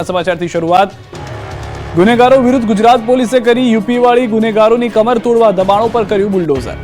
સમાચારથી શરૂઆત ગુનેગારો વિરુદ્ધ ગુજરાત પોલીસે કરી યુપીવાળી ગુનેગારોની કમર તોડવા દબાણો પર કર્યું બુલડોઝર।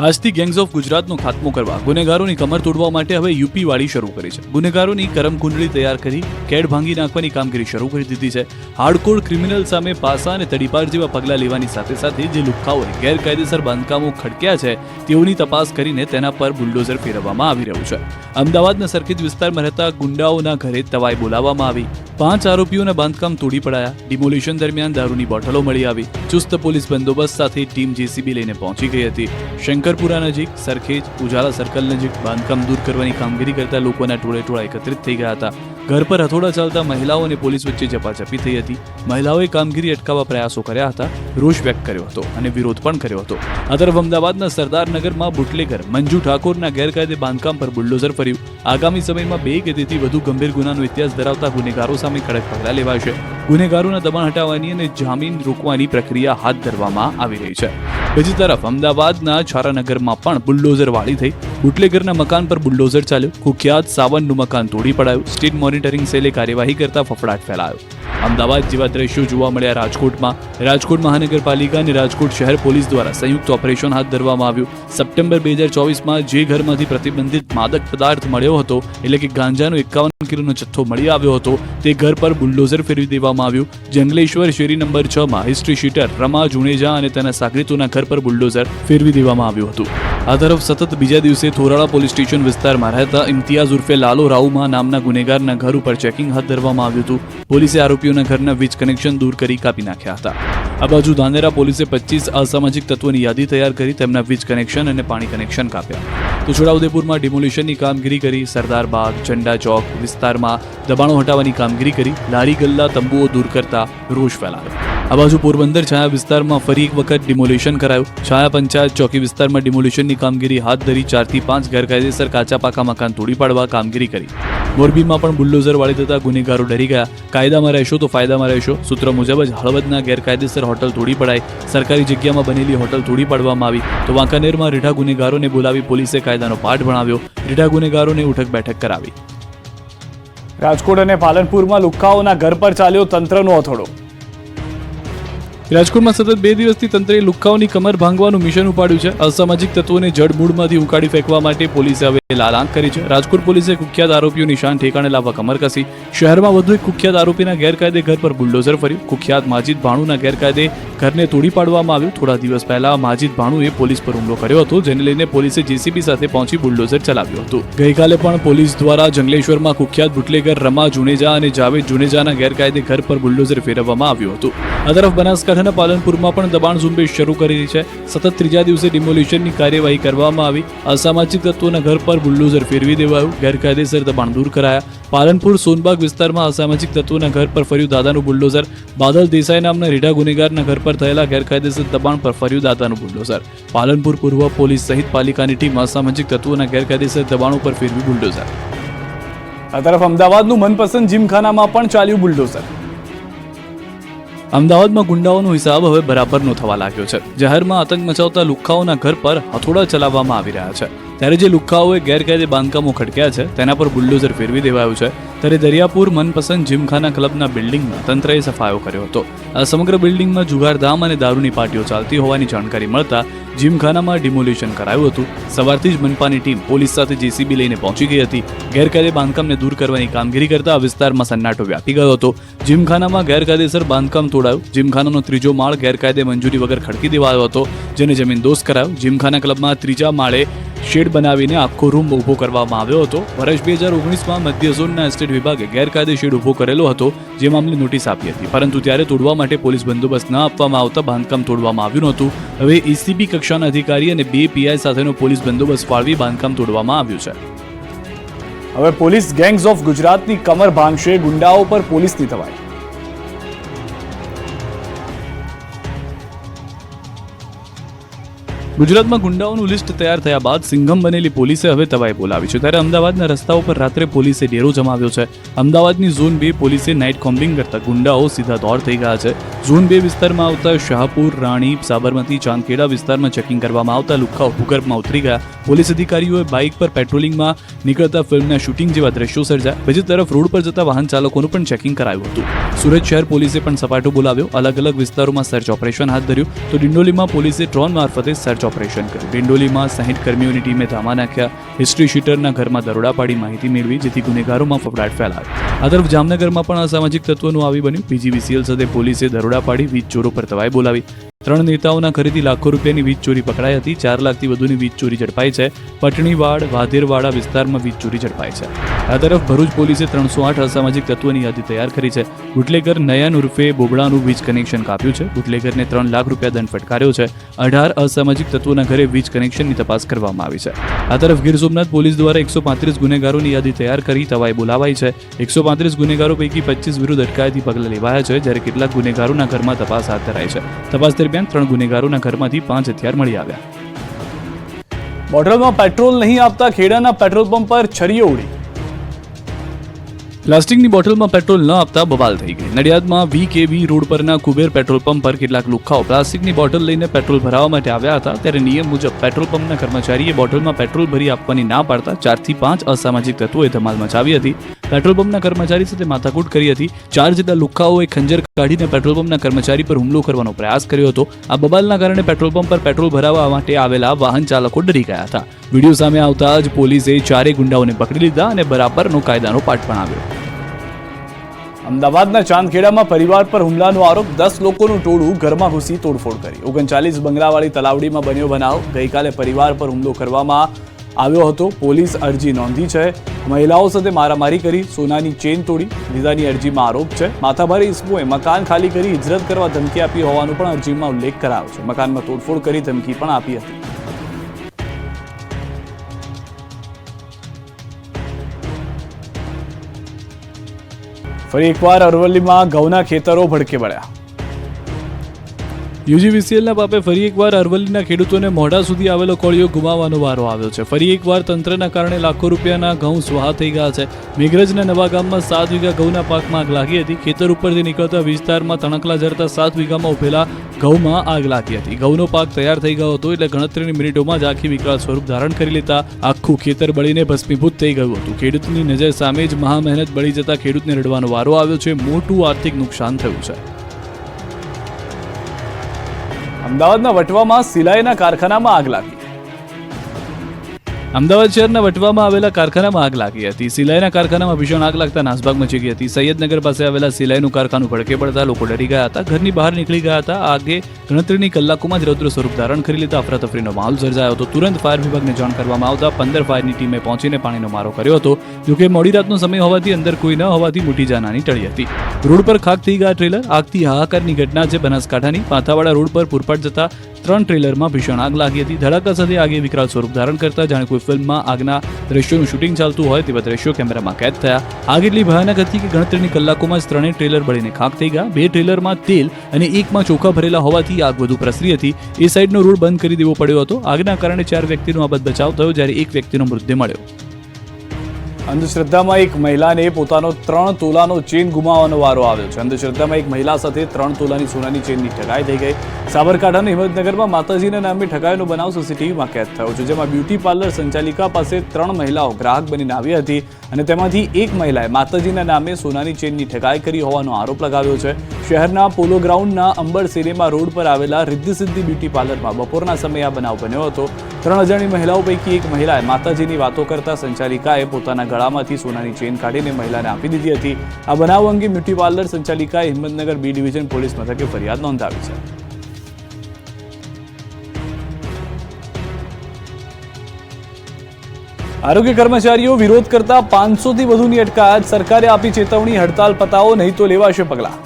આજથી ગેંગ્સ ઓફ ગુજરાતનો ખાત્મો કરવા ગુનેગારોની કમર તોડવા માટે હવે યુપીવાળી શરૂ કરી છે। ગુનેગારોની કરમકુંડળી તૈયાર કરી કેડ ભાંગી નાખવાની કામગીરી શરૂ કરી દીધી છે। હાર્ડકોર ક્રિમિનલ સામે પાસા અને તડીપાર જેવા પગલાં લેવાની સાથે સાથે જે લુખ્ખાઓએ ગેરકાયદેસર બાંધકામો ખડક્યા છે તેઓની તપાસ કરીને તેના પર બુલડોઝર ફેરવવામાં આવી રહ્યું છે। અમદાવાદના સર્કિટ વિસ્તારમાં રહેતા ગુંડાઓના ઘરે તવાઈ બોલાવવામાં આવી। 5 આરોપીઓના બાંધકામ તોડી પડાયા। ડિમોલિશન દરમિયાન દારૂની બોટલો મળી આવી। ચુસ્ત પોલીસ બંદોબસ્ત સાથે ટીમ જેસીબી લઈને પહોંચી ગઈ હતી। શંકરપુરા નજીક સરખેજ ઉજાલા સર્કલ નજીક બાંધકામ દૂર કરવાની કામગીરી કરતા લોકોના ટોળે એકત્રિત થઈ ગયા હતા। ઘર પર હથોડા ચાલતા મહિલાઓ અને પોલીસ વચ્ચે ઝપાઝપી થઈ હતી। મહિલાઓએ કામગીરી અટકાવવા પ્રયાસો કર્યા હતા, રોષ વ્યક્ત કર્યો હતો અને વિરોધ પણ કર્યો હતો। આ તરફ અમદાવાદના સરદારનગરમાં બુટલેગર મંજુ ઠાકોરના ગેરકાયદે બાંધકામ પર બુલડોઝર ફર્યું। આગામી સમયમાં 2 કે તેથી વધુ ગંભીર ગુનાનો ઇતિહાસ ધરાવતા ગુનેગારો સામે કડક પગલાં લેવાશે। ગુનેગારોના દબાણ હટાવવાની અને જામીન રોકવાની પ્રક્રિયા હાથ ધરવામાં આવી રહી છે। બીજી તરફ અમદાવાદના છારાનગરમાં પણ બુલડોઝર વાળી થઈ। બુટલેગરના મકાન પર બુલડોઝર ચાલ્યું। કુખ્યાત સાવનનું મકાન તોડી પડાયું। સ્ટેટ મોનિટરિંગ સેલે કાર્યવાહી કરતા ફફડાટ ફેલાયો। અમદાવાદ જેવા દ્રશ્યો જોવા મળ્યા રાજકોટ મહાનગરપાલિકા અને રાજકોટ શહેર પોલીસ દ્વારા સંયુક્ત ઓપરેશન હાથ ધરવામાં આવ્યું। સપ્ટેમ્બર 2024માં જે ઘરમાંથી પ્રતિબંધિત માદક પદાર્થ મળ્યો હતો એટલે કે ગાંજાનો 51 કિલોનો જથ્થો મળી આવ્યો હતો તે ઘર પર બુલડોઝર ફેરવી દેવામાં આવ્યું। જંગલેશ્વર શેરી number 6માં history sheeter Rama Juneja અને તેના સાગરીતોના ઘર પર બુલડોઝર ફેરવી દેવામાં આવ્યું હતું। આ તરફ સતત બીજા દિવસે થોરાળા પોલીસ સ્ટેશન વિસ્તારમાં રહેતા ઇમ્તિયાઝ ઉર્ફે લાલો રાઉમા નામના ગુનેગારના ઘર ઉપર ચેકિંગ હાથ ધરવામાં આવ્યું હતું। પોલીસે આરોપીઓના ઘરના વીજ કનેક્શન દૂર કરી કાપી નાખ્યા હતા। આ બાજુ ધાનેરા પોલીસે 25 અસામાજિક તત્વોની યાદી તૈયાર કરી તેમના વીજ કનેક્શન અને પાણી કનેક્શન કાપ્યા। તો છોટાઉદેપુરમાં ડિમોલિશનની કામગીરી કરી। સરદારબાગ ઝંડા ચોક વિસ્તારમાં દબાણો હટાવવાની કામગીરી કરી। લારી ગલ્લા તંબુઓ દૂર કરતા રોષ ફેલાયો। આ બાજુ પોરબંદર છાયા વિસ્તારમાં ફરી એક વખત ડિમોલિશન કરાયું। છાયા પંચાયત ચોકી વિસ્તારમાં ડિમોલિશનની કામગીરી હાથ ધરી 4 થી 5 ગેરકાયદેસર કાચા પાકા મકાન તોડી પાડવા કામગીરી કરી। મોરબીમાં પણ બુલડોઝર વાળી થતા ગુનેગારો ડરી ગયા। કાયદામાં રહેશો તો ફાયદામાં રહેશો સૂત્ર મુજબ જ હળવદના ગેરકાયદેસર હોટલ તોડી પડાઈ। સરકારી જગ્યામાં બનેલી હોટલ તોડી પાડવામાં આવી। તો વાંકાનેરમાં રીઢા ગુનેગારોને બોલાવી પોલીસે કાયદાનો પાઠ ભણાવ્યો। રીઢા ગુનેગારોને ઉઠક બેઠક કરાવી। રાજકોટ અને પાલનપુરમાં લુખ્ખાઓના ઘર પર ચાલ્યો તંત્રનો હથોડો। રાજકોટમાં સતત 2 દિવસથી તંત્રે લુખ્ખાઓની કમર ભાંગવાનું મિશન ઉપાડ્યું છે। અસામાજિક તત્વોને જડમૂળમાંથી ઉકાળી ફેંકવા માટે પોલીસે હવે લાલ આંખ કરી છે। રાજકોટ પોલીસે કુખ્યાત આરોપીઓની શાન ઠેકાણે લાવવા કમર કસી। શહેરમાં વધુ એક કુખ્યાત આરોપીના ગેરકાયદે ઘર પર બુલડોઝર ફર્યું। કુખ્યાત માજીદ ભાણુના ગેરકાયદે ઘરને તોડી પાડવામાં આવ્યું। થોડા દિવસ પહેલા માજીદ ભાણુએ પોલીસ પર હુમલો કર્યો હતો જેને લઈને પોલીસે જેસીબી સાથે પહોંચી બુલડોઝર ચલાવ્યું હતું। ગઈકાલે પણ પોલીસ દ્વારા જંગલેશ્વરમાં કુખ્યાત બુટલેગર રમા જુનેજા અને જાવેદ જુનેજાના ગેરકાયદે ઘર પર બુલડોઝર ફેરવવામાં આવ્યું હતું। આ તરફ બનાસકાંઠાના પાલનપુરમાં પણ દબાણ ઝુંબેશ શરૂ કરી છે। સતત ત્રીજા દિવસે ડિમોલિશનની કાર્યવાહી કરવામાં આવી। અસામાજિક તત્વોના ઘર પર બુલડોઝર ફેરવી દેવાયું। ગેરકાયદેસર દબાણ દૂર કરાયા। પાલનપુર સોનબાગ વિસ્તારમાં અસામાજિક તત્વોના ઘર પર ફર્યું દાદાનું બુલડોઝર। બાદલ દેસાઈ નામના રીઢા ગુનેગારના ઘર પર થયેલા ગેરકાયદેસર દબાણ પર ફર્યું દાદાનું બુલડોઝર। પાલનપુર પૂર્વ પોલીસ સહિત પાલિકાની ટીમ અસામાજિક તત્વોના ગેરકાયદેસર દબાણો પર ફેરવી બુલડોઝર। આ તરફ અમદાવાદનું મનપસંદ જીમખાનામાં પણ ચાલ્યું બુલડોઝર। અમદાવાદમાં ગુંડાઓનો હિસાબ હવે બરાબરનો થવા લાગ્યો છે। જાહેરમાં આતંક મચાવતા લુખ્ખાઓના ઘર પર હથોડા ચલાવવામાં આવી રહ્યા છે ત્યારે જે લુખ્ખાઓએ ગેરકાયદે બાંધકામો ખડક્યા છે તેના પર બુલડોઝર ફેરવી દેવાયું છે। ત્યારે દરિયાપુર મનપસંદ જીમખાના ક્લબના બિલ્ડિંગમાં તંત્રએ સફાયો કર્યો હતો। આ સમગ્ર બિલ્ડિંગમાં જુગારધામ અને દારૂની પાર્ટીઓ ચાલતી હોવાની જાણકારી મળતા જીમખાનામાં ડિમોલિશન કરાયું હતું। સવારથી જ મનપાની ટીમ પોલીસ સાથે જેસીબી લઈને પહોંચી ગઈ હતી। ગેરકાયદે બાંધકામને દૂર કરવાની કામગીરી કરતા આ વિસ્તારમાં સન્નાટો વ્યાપી ગયો હતો। જીમખાનામાં ગેરકાયદેસર બાંધકામ તોડાયું। જીમખાનાનો 3જો માળ ગેરકાયદે મંજૂરી વગર ખડકી દેવાયો હતો જેને જમીનદોસ્ત કરાયો। જીમખાના ક્લબમાં 3જા માળે શેડ બનાવીને આખો રૂમ ઊભો કરવામાં આવ્યો હતો। વર્ષ 2019માં મધ્ય ઝોનના એસ્ટેટ વિભાગે ગેરકાયદે શેડ ઊભો કરેલો હતો જે મામલે નોટિસ આપી હતી પરંતુ ત્યારે તોડવા માટે પોલીસ બંદોબસ્ત ન આપવામાં આવતા બાંધકામ તોડવામાં આવ્યું નહોતું। હવે એસીબી કક્ષાના અધિકારી અને 2 પીઆઈ સાથેનો પોલીસ બંદોબસ્ત ફાળવી બાંધકામ તોડવામાં આવ્યું છે। હવે પોલીસ ગેંગ્સ ઓફ ગુજરાતની કમર ભાંગશે, ગુંડાઓ પર પોલીસની તવાઈ। ગુજરાતમાં ગુંડાઓનું લિસ્ટ તૈયાર થયા બાદ સિંઘમ બનેલી પોલીસે હવે તવાઈ બોલાવી છે. ત્યારે અમદાવાદના રસ્તાઓ પર રાત્રે પોલીસે ડેરો જમાવ્યો છે. અમદાવાદની ઝોન 2 પોલીસે નાઇટ કોમ્બિંગ કરતા ગુંડાઓ સીધા દોર થઈ ગયા છે. ઝોન 2 વિસ્તારમાં આવતા શાહપુર, રાણી, સાબરમતી, ચાંદખેડા વિસ્તારમાં ચેકિંગ કરવામાં આવતા લુખ્ખાઓ ભૂગર્ભમાં ઉતરી ગયા. પોલીસ અધિકારીઓએ બાઇક પર પેટ્રોલિંગમાં નીકળતા ફિલ્મના શૂટિંગ જેવા દ્રશ્યો સર્જ્યા. બીજી તરફ રોડ પર જતા વાહન ચાલકોનું પણ ચેકિંગ કરાયું હતું. સુરત શહેર પોલીસે પણ સપાટો બોલાવ્યો. અલગ અલગ વિસ્તારોમાં સર્ચ ઓપરેશન હાથ ધર્યું. તો ડિંડોલીમાં પોલીસે ડ્રોન મારફતે સર્ચ ઓપરેશન કર્યું. ડિંડોલીમાં 60 કર્મીઓની ટીમે ધામા નાખ્યા. હિસ્ટ્રી શીટરના ઘરમાં દરોડા પાડી માહિતી મેળવી, જેથી ગુનેગારોમાં ફફડાટ ફેલાયો. આ તરફ જામનગરમાં પણ અસામાજિક તત્વોનું આવી બન્યું. પીજીવીસીએલ સાથે પોલીસે દરોડા પાડી વીજ ચોરો પર તવાઈ બોલાવી. 3 નેતાઓના ઘરેથી લાખો રૂપિયાની વીજ ચોરી પકડાઈ હતી. 4 લાખથી વધુની વીજ ચોરી ઝડપાઈ છે. પટણીવાડ, વાધેરવાડા વિસ્તારમાં વીજ ચોરી ઝડપાઈ છે. આ તરફ ભરૂચ પોલીસે 308 અસામાજિક તત્વોની યાદી તૈયાર કરી છે. બુટલેગર નયન ઉર્ફે બોબડાનું વીજ કનેક્શન કાપ્યું છે. બુટલેગરને 3 લાખ રૂપિયા દંડ ફટકાર્યો છે. 18 અસામાજિક તત્વોના ઘરે વીજ કનેક્શનની તપાસ કરવામાં આવી છે. આ તરફ ગીર સોમનાથ પોલીસ દ્વારા 135 ગુનેગારોની યાદી તૈયાર કરી તવાઈ બોલાવાઈ છે. 135 ગુનેગારો પૈકી 25 વિરુદ્ધ અટકાયતી પગલાં લેવાયા છે, જ્યારે કેટલાક ગુનેગારોના ઘરમાં તપાસ હાથ ધરાઈ છે. તપાસ દરમિયાન 3 ગુનેગારોના ઘરમાંથી 5 હથિયાર મળી આવ્યા. બોટલમાં પેટ્રોલ નહીં આપતા ખેડાના પેટ્રોલ પંપ પર છરીઓ ઉડી. પ્લાસ્ટિકની બોટલમાં પેટ્રોલ ન આપતા બવાલ થઈ ગઈ. નડિયાદમાં VKB રોડ પરના કુબેર પેટ્રોલ પંપ પર કેટલાક લુખ્ખાઓ પ્લાસ્ટિકની બોટલ લઈને પેટ્રોલ ભરાવવા માટે આવ્યા હતા. ત્યારે નિયમ મુજબ પેટ્રોલ પંપના કર્મચારીએ બોટલમાં પેટ્રોલ ભરી આપવાની ના પાડતા 4 થી 5 અસામાજિક તત્વોએ ધમાલ મચાવી હતી. પેટ્રોલ પંપના કર્મચારી સાથે માથાકૂટ કરી હતી. 4 જેટલા લુખ્ખાઓએ ખંજર કાઢીને પેટ્રોલ પંપના કર્મચારી પર હુમલો કરવાનો પ્રયાસ કર્યો હતો. આ બબાલના કારણે પેટ્રોલ પંપ પર પેટ્રોલ ભરાવવા માટે આવેલા વાહન ચાલકો ડરી ગયા હતા. વિડીયો સામે આવતા જ પોલીસે 4 ગુંડાઓને પકડી લીધા અને બરાબરનો કાયદાનો પાઠ પણ આવ્યો. અમદાવાદના ચાંદખેડામાં પરિવાર પર હુમલાનો આરોપ. 10 લોકોનું ટોળું ઘરમાં ઘૂસી તોડફોડ કરી. 39 બંગલાવાળી તલાવડીમાં બન્યો બનાવ. ગઈકાલે પરિવાર પર હુમલો કરવામાં આવ્યો હતો. પોલીસ અરજી નોંધી છે. મહિલાઓ સાથે મારામારી કરી, સોનાની ચેન તોડી લીધાની અરજીમાં આરોપ છે. માથાભારે ઇસમોએ મકાન ખાલી કરી હિજરત કરવા ધમકી આપી હોવાનો પણ અરજીમાં ઉલ્લેખ કરાયો છે. મકાનમાં તોડફોડ કરી ધમકી પણ આપી હતી. ફરી એકવાર અરવલ્લીમાં ઘઉંના ખેતરો ભડકે વળ્યા. યુજીવીસીએલના પાપે ફરી એકવાર અરવલ્લીના ખેડૂતોને મોઢા સુધી આવેલો કોળિયો ગુમાવવાનો વારો આવ્યો છે. ફરી એકવાર તંત્રના કારણે લાખો રૂપિયાના ઘઉં સ્વાહા થઈ ગયા છે. મેઘરજના નવા ગામમાં 7 વીઘા ઘઉંના પાકમાં આગ લાગી હતી. ખેતર ઉપરથી નીકળતા વિસ્તારમાં તણકલા ઝરતા 7 વીઘામાં ઉભેલા ઘઉંમાં આગ લાગી હતી. ઘઉંનો પાક તૈયાર થઈ ગયો હતો એટલે ગણતરીની મિનિટોમાં જ આખી વિકરાળ સ્વરૂપ ધારણ કરી લેતા આખું ખેતર બળીને ભસ્મીભૂત થઈ ગયું હતું. ખેડૂતની નજર સામે જ મહા મહેનત બળી જતા ખેડૂતને રડવાનો વારો આવ્યો છે. મોટું આર્થિક નુકસાન થયું છે. અમદાવાદના વટવામાં સિલાઈના કારખાનામાં આગ લાગી. અમદાવાદ શહેરના વટવામાં આવેલા કારખાનામાં આગ લાગી હતી. સિલાઈના કારખાનામાં ભીષણ આગ લાગતા નાસભાગ મચી ગઈ હતી. સૈયદનગર પાસે આવેલા સિલાઈનું કારખાનું ભડકે પડતા લોકો ડરી ગયા હતા. ઘરની બહાર નીકળી ગયા હતા. આગે ગણતરીની કલાકોમાં જ રૌદ્ર સ્વરૂપ ધારણ કરી લેતા અફરાતફરીનો માહોલ સર્જાયો હતો. તુરંત ફાયર વિભાગને જાણ કરવામાં આવતા 15 ફાયરની ટીમે પહોંચીને પાણીનો મારો કર્યો હતો. જોકે મોડી રાતનો સમય હોવાથી અંદર કોઈ ન હોવાથી મોટી જાનહાની ટળી હતી. રોડ પર ખાક થઈ ગયા ટ્રેલર. આગથી હાહાકારની ઘટના છે બનાસકાંઠાની. પાથાવાડા રોડ પર પૂરપાટ જતા 3 ટ્રેલરમાં ભીષણ આગ લાગી હતી. ધડાકા સાથે આગે વિકરાળ સ્વરૂપ ધારણ કરતા જાણે કોઈ ફિલ્મમાં આગના દ્રશ્યોનું શૂટિંગ ચાલતું હોય તેવા દ્રશ્યો કેમેરામાં કેદ થયા. આગ એટલી ભયાનક હતી કે ગણતરીની કલાકોમાં જ 3 ટ્રેલર બળીને ખાક થઈ ગયા. 2 ટ્રેલરમાં તેલ અને 1માં ચોખા ભરેલા હોવાથી આગ વધુ પ્રસરી હતી. એ સાઈડનો રોડ બંધ કરી દેવો પડ્યો હતો. આગના કારણે 4 વ્યક્તિનો આબાદ બચાવ થયો, જ્યારે 1 વ્યક્તિનો મૃતદેહ મળ્યો. અંધશ્રદ્ધામાં એક મહિલાને પોતાનો 3 તોલાનો ચેન ગુમાવવાનો વારો આવ્યો છે. અંધશ્રદ્ધામાં એક મહિલા સાથે 3 તોલાની સોનાની ચેનની ઠગાઈ થઈ ગઈ. સાબરકાંઠાના હિંમતનગરમાં માતાજીના નામે ઠગાઈનો બનાવ સીસીટીવીમાં કેદ થયો છે, જેમાં બ્યુટી પાર્લર સંચાલિકા પાસે 3 મહિલાઓ ગ્રાહક બનીને આવી હતી અને તેમાંથી એક મહિલાએ માતાજીના નામે સોનાની ચેનની ઠગાઈ કરી હોવાનો આરોપ લગાવ્યો છે. શહેરના પોલો ગ્રાઉન્ડના અંબર સિનેમા રોડ પર આવેલા રિદ્ધિ સિદ્ધિ બ્યુટી પાર્લરમાં બપોરના સમયે આ બનાવ બન્યો હતો. 3 અજાણી મહિલાઓ પૈકી એક મહિલાએ માતાજીની વાતો કરતા સંચાલિકાએ પોતાના ગળામાંથી સોનાની ચેન કાઢીને મહિલાને આપી દીધી હતી. આ બનાવ અંગે બ્યુટી પાર્લર સંચાલિકાએ હિંમતનગર B ડિવિઝન પોલીસ મથકે ફરિયાદ નોંધાવી છે. આરોગ્ય કર્મચારીઓ વિરોધ કરતા 500થી વધુની અટકાયત. સરકારે આપી ચેતવણી, હડતાલ પતાવો નહીં તો લેવાશે પગલાં.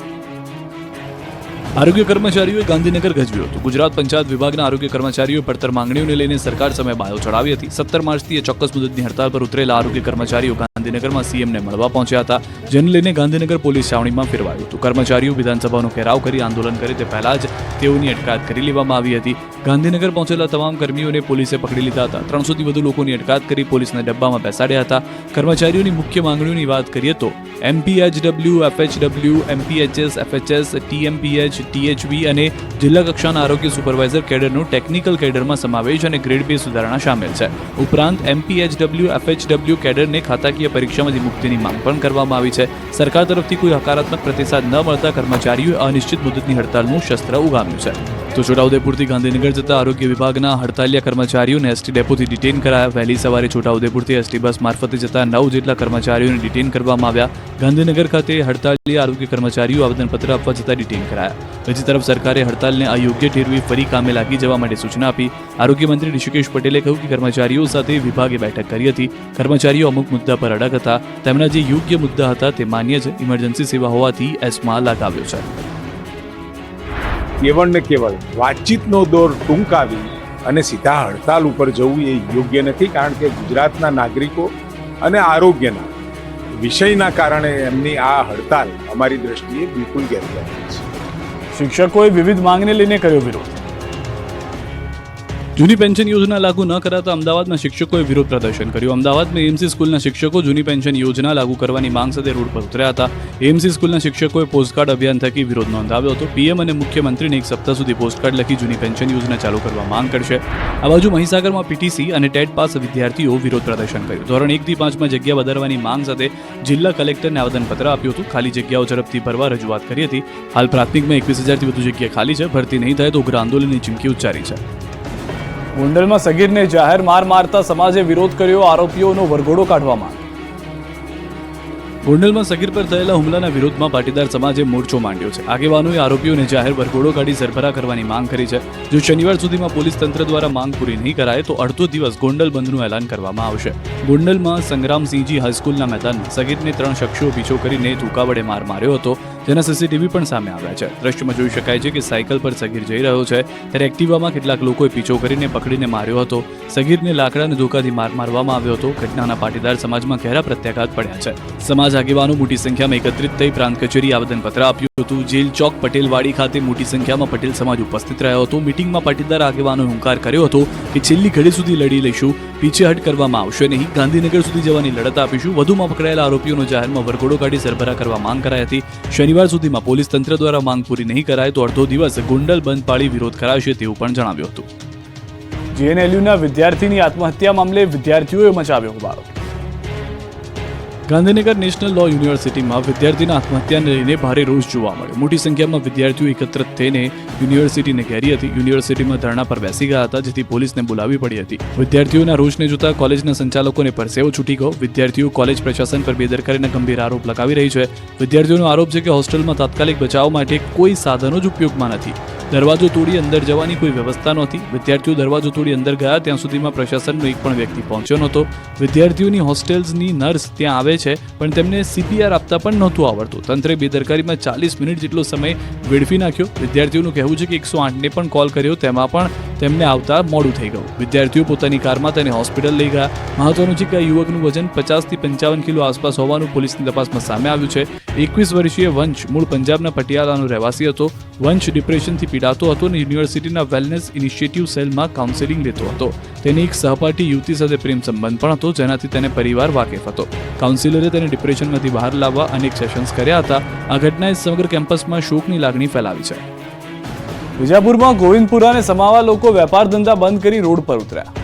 આરોગ્ય કર્મચારીઓએ ગાંધીનગર ગજવ્યું હતું. ગુજરાત પંચાયત વિભાગના આરોગ્ય કર્મચારીઓ પડતર માંગણીઓને લઈને સરકાર સામે બાયો ચડાવી હતી. 17 માર્ચથી ચોક્કસ મુદતની હડતાલ પર ઉતરેલા આરોગ્ય કર્મચારીઓ ગાંધીનગરમાં CMને મળવા પહોંચ્યા હતા, જેને લઈને ગાંધીનગર પોલીસ છાવણીમાં ફેરવાયું હતું. કર્મચારીઓ વિધાનસભાનો ઘેરાવ કરી આંદોલન કરે તે પહેલા જ તેઓની અટકાયત કરી લેવામાં આવી હતી. ગાંધીનગર પહોંચેલા તમામ કર્મીઓને પોલીસે પકડી લીધા હતા. 300થી વધુ લોકોની અટકાયત કરી પોલીસના ડબ્બામાં બેસાડ્યા હતા. કર્મચારીઓની મુખ્ય માંગણીઓની વાત કરીએ તો MPHW, FHW, MPHS, FHS, TMPH, THB અને જિલ્લા કક્ષાના આરોગ્ય સુપરવાઇઝર કેડરનો ટેકનિકલ કેડરમાં સમાવેશ અને ગ્રેડ 2 સુધારણા સામેલ છે. ઉપરાંત MPHW, FHW કેડરને ખાતાકીય પરીક્ષામાંથી મુક્તિની માંગ પણ કરવામાં આવી છે. સરકાર તરફથી કોઈ હકારાત્મક પ્રતિસાદ ન મળતા કર્મચારીઓએ અનિશ્ચિત મુદતની હડતાલનું શસ્ત્ર ઉગામ્યું છે. તો છોટાઉદેપુરથી ગાંધીનગર જતા આરોગ્ય વિભાગના હડતાલિયા કર્મચારીઓને એસટી ડેપોથી ડિટેન કરાયા. વહેલી સવારે છોટાઉદેપુરથી એસટી બસ મારફતે જતા 9 જેટલા કર્મચારીઓને ડિટેન કરવામાં આવ્યા. ગાંધીનગર ખાતે હડતાલિયા આરોગ્ય કર્મચારીઓ આવેદનપત્ર આપવા જતા ડિટેન કરાયા. બીજી તરફ સરકારે હડતાલને અયોગ્ય ઠેરવી ફરી કામે લાગી જવા માટે સૂચના આપી. આરોગ્ય મંત્રી ઋષિકેશ પટેલે કહ્યું કે કર્મચારીઓ સાથે વિભાગે બેઠક કરી હતી. કર્મચારીઓ અમુક મુદ્દા પર અડગ હતા. તેમના જે યોગ્ય મુદ્દા હતા તે માન્ય છે. ઇમરજન્સી સેવા હોવાથી એસમાં લગાવ્યો છે. કેવળ ને કેવળ વાતચીતનો દોર ટૂંકાવી અને સીધા હડતાલ ઉપર જવું એ યોગ્ય નથી, કારણ કે ગુજરાતના નાગરિકો અને આરોગ્યના વિષયના કારણે એમની આ હડતાલ અમારી દ્રષ્ટિએ બિલકુલ ગેરકાયદેસર છે. શિક્ષકોએ વિવિધ માંગને લઈને કર્યો વિરોધ. જૂની પેન્શન યોજના લાગુ ન કરાતા અમદાવાદમાં શિક્ષકોએ વિરોધ પ્રદર્શન કર્યું. અમદાવાદમાં એમસી સ્કૂલના શિક્ષકો જૂની પેન્શન યોજના લાગુ કરવાની માંગ સાથે રોડ પર ઉતર્યા હતા. એમસી સ્કૂલના શિક્ષકોએ પોસ્ટકાર્ડ અભિયાન થકી વિરોધ નોંધાવ્યો હતો. પીએમ અને મુખ્યમંત્રીને એક સપ્તાહ સુધી પોસ્ટકાર્ડ લખી જૂની પેન્શન યોજના ચાલુ કરવા માંગ કરશે. આ બાજુ મહીસાગરમાં પીટીસી અને ટેટ પાસ વિદ્યાર્થીઓ વિરોધ પ્રદર્શન કર્યું. ધોરણ 1 થી 5માં જગ્યા વધારવાની માંગ સાથે જિલ્લા કલેક્ટરને આવેદનપત્ર આપ્યું હતું. ખાલી જગ્યાઓ ઝડપથી ભરવા રજૂઆત કરી હતી. હાલ પ્રાથમિકમાં 21,000થી વધુ જગ્યા ખાલી છે. ભરતી નહીં થાય તો ઉગ્ર આંદોલનની ચીમકી ઉચ્ચારી છે. ગોંડલમાં સગીરને જાહેર માર મારતા સમાજે વિરોધ કર્યો. આરોપીઓનો વરઘોડો કાઢવામાં. ગોંડલમાં સગીર પર થયેલા હુમલાના વિરોધમાં પાટીદાર સમાજે મોરચો માંડ્યો છે. આગેવાનોએ આરોપીઓને જાહેર વરઘોડો કાઢી સરભરા કરવાની માંગ કરી છે. જો શનિવાર સુધીમાં પોલીસ તંત્ર દ્વારા માંગ પૂરી નહીં કરાય તો અડધો દિવસ ગોંડલ બંધનું એલાન કરવામાં આવશે. ગોંડલમાં સંગ્રામસિંહજી હાઈસ્કૂલના મેદાનમાં સગીરને 3 શખ્સો પીછો કરીને ટૂંકા વડે માર માર્યો હતો, જેના સીસીટીવી પણ સામે આવ્યા છે. દ્રશ્યમાં જોઈ શકાય છે કે સાયકલ પર સગીર જઈ રહ્યો છે ત્યારે એક્ટિવામાં કેટલાક લોકોએ પીછો કરીને પકડીને માર્યો હતો. સગીરને લાકડાના ધોકાથી માર મારવામાં આવ્યો હતો. ઘટનાના પાટીદાર સમાજમાં ઘેરા પ્રત્યાઘાત પડ્યા છે. સમાજ આગેવાનો મોટી સંખ્યામાં એકત્રિત થઈ પ્રાંત કચેરી આવેદનપત્ર આપ્યું હતું. જેલ ચોક પટેલવાડી ખાતે મોટી સંખ્યામાં પટેલ સમાજ ઉપસ્થિત રહ્યો હતો. મીટિંગમાં પાટીદાર આગેવાનોએ હુંકાર કર્યો હતો કે છેલ્લી ઘડી સુધી લડી લઈશું, પીછેહટ કરવામાં આવશે નહીં, ગાંધીનગર સુધી જવાની લડત આપીશું. વધુમાં પકડાયેલા આરોપીઓનો જાહેરમાં વરઘોડો કાઢી સરભરા કરવા માંગ કરાઈ હતી. શનિવાર સુધીમાં પોલીસ તંત્ર દ્વારા માંગ પૂરી નહીં કરાય તો અડધો દિવસ ગોંડલ બંધ પાળી વિરોધ કરાશે તેવું પણ જણાવ્યું હતું. JNLUના વિદ્યાર્થીની આત્મહત્યા મામલે વિદ્યાર્થીઓએ મચાવ્યો હોબાળો. ગાંધીનગર નેશનલ લો યુનિવર્સિટીમાં વિદ્યાર્થીના આત્મહત્યાને લઈને ભારે રોષ જોવા મળ્યો. મોટી સંખ્યામાં વિદ્યાર્થીઓ એકત્રિત થઈને યુનિવર્સિટીને ઘેરી હતી. યુનિવર્સિટીમાં ધરણા પર બેસી ગયા હતા, જેથી પોલીસને બોલાવવી પડી હતી. વિદ્યાર્થીઓના રોષને જોતા કોલેજના સંચાલકોને પરસેવો છૂટી ગયો. વિદ્યાર્થીઓ કોલેજ પ્રશાસન પર બેદરકારીના ગંભીર આરોપ લગાવી રહી છે. વિદ્યાર્થીઓનો આરોપ છે કે હોસ્ટેલમાં તાત્કાલિક બચાવ માટે કોઈ સાધનો જ ઉપયોગમાં નથી. દરવાજો તોડી અંદર જવાની કોઈ વ્યવસ્થા નહોતી. વિદ્યાર્થીઓ દરવાજો તોડી અંદર ગયા ત્યાં સુધીમાં પ્રશાસનનો એક પણ વ્યક્તિ પહોંચ્યો નહોતો. વિદ્યાર્થીઓની હોસ્ટેલ્સની નર્સ ત્યાં આવે છે પણ તેમને CPR આપતા પણ નહોતું આવડતું. તંત્રે બેદરકારીમાં 40 મિનિટ જેટલો સમય વેડફી નાખ્યો. વિદ્યાર્થીઓનું કહેવું છે કે 108ને પણ કોલ કર્યો, તેમાં પણ તેમને આવતા મોડું થઈ ગયું. વિદ્યાર્થીઓ પોતાની કારમાં તેને હોસ્પિટલ લઈ ગયા. મહત્વનું છે કે આ યુવકનું વજન 50 થી 55 કિલો આસપાસ હોવાનું પોલીસની તપાસમાં સામે આવ્યું છે. 21 વર્ષીય વંશ મૂળ પંજાબના પટિયાલાનો રહેવાસી હતો. વંશ ડિપ્રેશનથી પીડાતો હતો અને યુનિવર્સિટીના વેલનેસ ઇનિશિયેટિવ સેલમાં કાઉન્સેલિંગ લેતો હતો. તેની એક સહપાઠી યુવતી સાથે પ્રેમ સંબંધ પણ હતો, જેનાથી તેને પરિવાર વાકેફ હતો. કાઉન્સિલરે તેને ડિપ્રેશનમાંથી બહાર લાવવા અનેક સેશન્સ કર્યા હતા. આ ઘટનાએ સમગ્ર કેમ્પસમાં શોકની લાગણી ફેલાવી છે. વિજાપુરમાં ગોવિંદપુરાને સમાવવા લોકો વેપાર ધંધા બંધ કરી રોડ પર ઉતર્યા.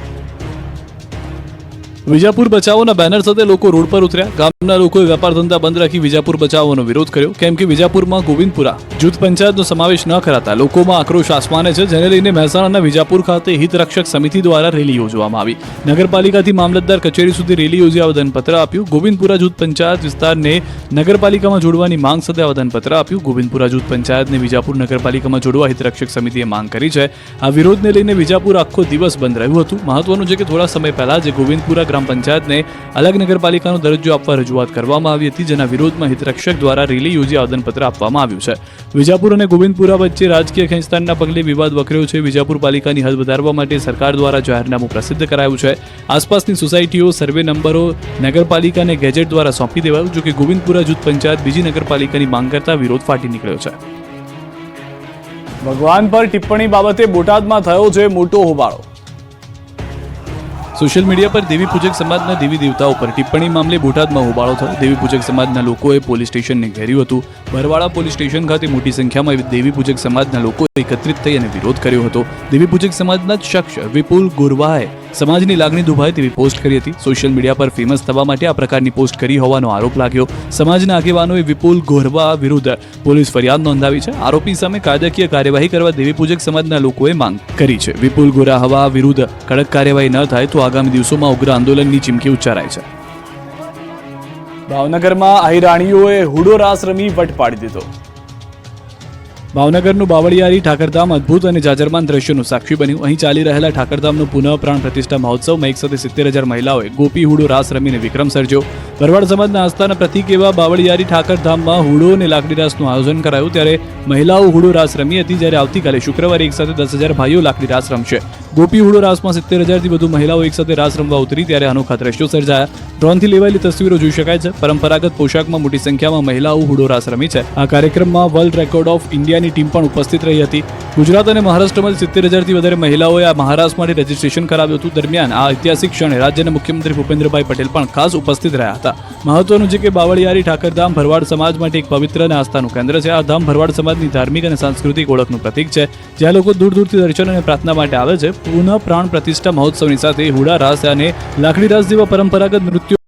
વિજાપુર બચાવોના બેનર સાથે લોકો રોડ પર ઉતર્યા. ગામના લોકોએ વેપાર ધંધા બંધ રાખી વિજાપુર બચાવવાનો વિરોધ કર્યો, કેમ કે વિજાપુરમાં ગોવિંદપુરા જૂથ પંચાયતનો સમાવેશ ન કરાતા લોકોમાં આક્રોશ આસમાને છે, જેને લઈને મહેસાણાના વિજાપુર ખાતે હિત રક્ષક સમિતિ દ્વારા રેલી યોજવામાં આવી. નગરપાલિકાથી મામલતદાર કચેરી સુધી રેલી યોજી આવેદનપત્ર આપ્યું. ગોવિંદપુરા જૂથ પંચાયત વિસ્તારને નગરપાલિકામાં જોડવાની માંગ સાથે આવેદનપત્ર આપ્યું. ગોવિંદપુરા જૂથ પંચાયતને વિજાપુર નગરપાલિકામાં જોડવા હિત રક્ષક સમિતિએ માંગ કરી છે. આ વિરોધને લઈને વિજાપુર આખો દિવસ બંધ રહ્યું હતું. મહત્વનું છે કે થોડા સમય પહેલા જે ગોવિંદપુરા ગ્રામ પંચાયતને અલગ નગરપાલિકાનો દરજ્જો આપવા રજૂઆત કરવામાં આવી હતી, જેના વિરોધમાં હિતરક્ષક દ્વારા રેલી યોજી આવેદનપત્ર આપવામાં આવ્યું છે. વિજાપુર અને ગોવિંદપુરા વચ્ચે રાજકીય ખેંચતાણના પગલે વિવાદ વકર્યો છે. વિજાપુર પાલિકાની હદ વધારવા માટે સરકાર દ્વારા જાહેરનામું પ્રસિદ્ધ કરાયું છે. આસપાસની સોસાયટીઓ સર્વે નંબરો નગરપાલિકાને ગેજેટ દ્વારા સોંપી દેવાયું. જો કે ગોવિંદપુરા જૂથ પંચાયત બીજી નગરપાલિકાની માંગ કરતા વિરોધ ફાટી નીકળ્યો છે. ભગવાન પર ટિપ્પણી બાબતે બોટાદમાં થયો છે મોટો હોબાળો. સોશિયલ મીડિયા પર દેવી પૂજક સમાજના દેવી દેવતાઓ પર ટિપ્પણી મામલે બોટાદમાં હોબાળો થયો. દેવી પૂજક સમાજના લોકોએ પોલીસ સ્ટેશનને ઘેર્યું હતું. બરવાળા પોલીસ સ્ટેશન ખાતે મોટી સંખ્યામાં દેવી પૂજક સમાજના લોકો એકત્રિત થઈ અને વિરોધ કર્યો હતો. દેવી પૂજક સમાજના જ શખ્સ વિપુલ ગોરવાએ સમાજની લાગણી દુભાય તેવી પોસ્ટ કરી હતી. સોશિયલ મીડિયા પર ફેમસ થવા માટે આ પ્રકારની પોસ્ટ કરી હોવાનો આરોપ લાગ્યો. સમાજના આગેવાનોએ વિપુલ ગોરવા વિરુદ્ધ પોલીસ ફરિયાદ નોંધાવી છે. આરોપી સામે કાયદાકીય કાર્યવાહી કરવા દેવી પૂજક સમાજના લોકોએ માંગ કરી છે. વિપુલ ગોરવા વિરુદ્ધ કડક કાર્યવાહી ન થાય તો આગામી દિવસોમાં ઉગ્ર આંદોલનની ચીમકી ઉચ્ચારાય છે. ભાવનગરમાં અહિરાણીઓએ હુડો રાસ રમી વટ પાડી દીધો. ભાવનગરનું બાવળિયારી ઠાકરધામ અદ્ભુત અને જાજરમાન દ્રશ્યોનું સાક્ષી બન્યું. અહીં ચાલી રહેલા ઠાકરધામનો પુનઃ પ્રાણ પ્રતિષ્ઠા મહોત્સવમાં 170,000 મહિલાઓએ ગોપી હુડો રાસ રમીને વિક્રમ સર્જ્યો. ભરવાડ સમાજના આસ્થાના પ્રતીક એવા બાવળિયારી ઠાકરધામમાં હુડો અને લાકડી રાસનું આયોજન કરાયું. ત્યારે મહિલાઓ હુડો રાસ રમી હતી, જ્યારે આવતીકાલે શુક્રવારે એકસાથે 10,000 ભાઈઓ લાકડી રાસ રમશે. ગોપી હુડો રાસમાં 70,000થી વધુ મહિલાઓ એકસાથે રાસ રમવા ઉતરી ત્યારે અનોખા દ્રશ્યો સર્જાયા. ડ્રોનથી લેવાયેલી તસવીરો જોઈ શકાય છે. પરંપરાગત પોશાકમાં મોટી સંખ્યામાં મહિલાઓ હુડો રાસ રમી છે. આ કાર્યક્રમમાં વર્લ્ડ રેકોર્ડ ઓફ ઇન્ડિયાની ટીમ પણ ઉપસ્થિત રહી હતી. ગુજરાત અને મહારાષ્ટ્રમાં 70,000થી વધારે મહિલાઓએ આ મહારાષ્ટ્ર માટે રજીસ્ટ્રેશન કરાવ્યું હતું. દરમિયાન આ ઐતિહાસિક ક્ષણે રાજ્યના મુખ્યમંત્રી ભૂપેન્દ્રભાઈ પટેલ પણ ખાસ ઉપસ્થિત રહ્યા હતા. મહત્વનું છે કે બાવળિયારી ઠાકરધામ ભરવાડ સમાજ માટે એક પવિત્ર અને આસ્થાનું કેન્દ્ર છે. આ ધામ ભરવાડ સમાજની ધાર્મિક અને સાંસ્કૃતિક ઓળખનું પ્રતીક છે, જ્યાં લોકો દૂર દૂરથી દર્શન અને પ્રાર્થના માટે આવે છે. પુનઃ પ્રાણ પ્રતિષ્ઠા મહોત્સવની સાથે હુડા રાસ અને લાકડી રાસ જેવા પરંપરાગત નૃત્યો